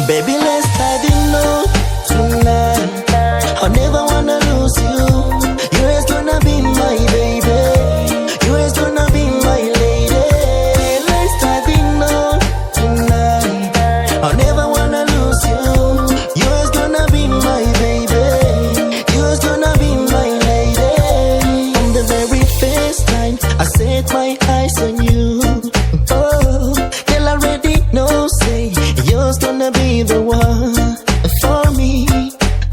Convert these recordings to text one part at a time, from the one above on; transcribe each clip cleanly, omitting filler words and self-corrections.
Baby, let's dive in now tonight. I never wanna lose you. You're always gonna be my baby. You're always gonna be my lady. Let's dive in now tonight. I never wanna lose you. You're always gonna be my baby. You're always gonna be my lady. From the very first time I set my eyes on you, oh, girl, I already know, say you're gonna be the one for me.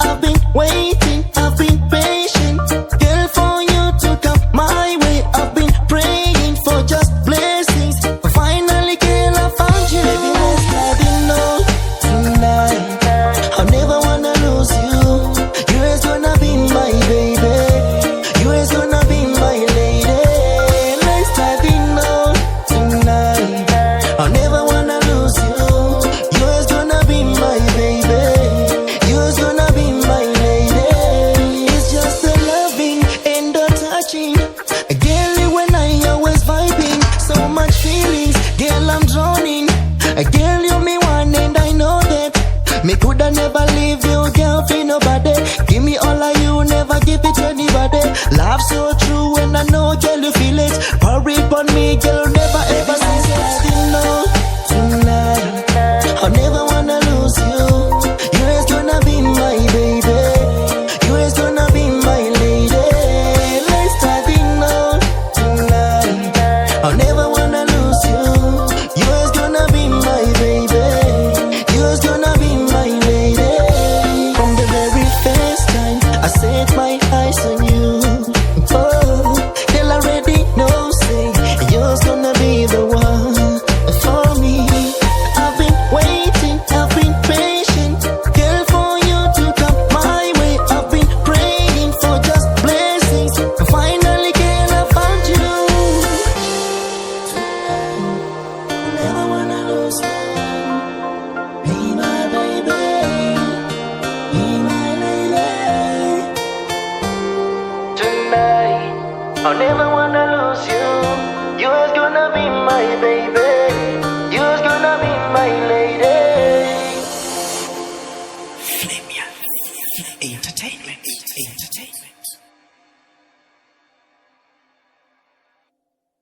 I've been waiting, I've been patient, girl, for you to come my way. I've been praying for just blessings. Finally, girl, I found you. Baby, let's dive in now tonight. I never wanna lose you. You're always gonna be my baby. You're always gonna be my lady. Let's dive in now tonight. I never wanna lose you. You're always gonna be my baby. You're always gonna be my lady. It's just the loving and the touching, girl, when I always vibing. So much feelings, girl, I'm drowning. Girl, you me one and I know that. Me coulda never leave you, girl, for nobody. Give me all of you, never give it to anybody. Love so true when I know, girl, you feel it. Pour it on me, girl, never ever cease. You know tonight, I never wanna lose you. You're always gonna be my baby. You're always gonna be my lady. Let's dive in now tonight. I never wanna lose you. You're always gonna be my baby. You're always gonna be my lady. From the very first time I set my eyes on you, oh, girl, I already know, say you're gonna be the one for me. I've been waiting, I've been patient, girl, for you to come my way. I've been praying for just blessings. Finally, girl, I found you. Never wanna lose you. Be my baby, be my lady. Tonight, I never wanna lose you. You're always gonna be my baby. You're always gonna be my lady.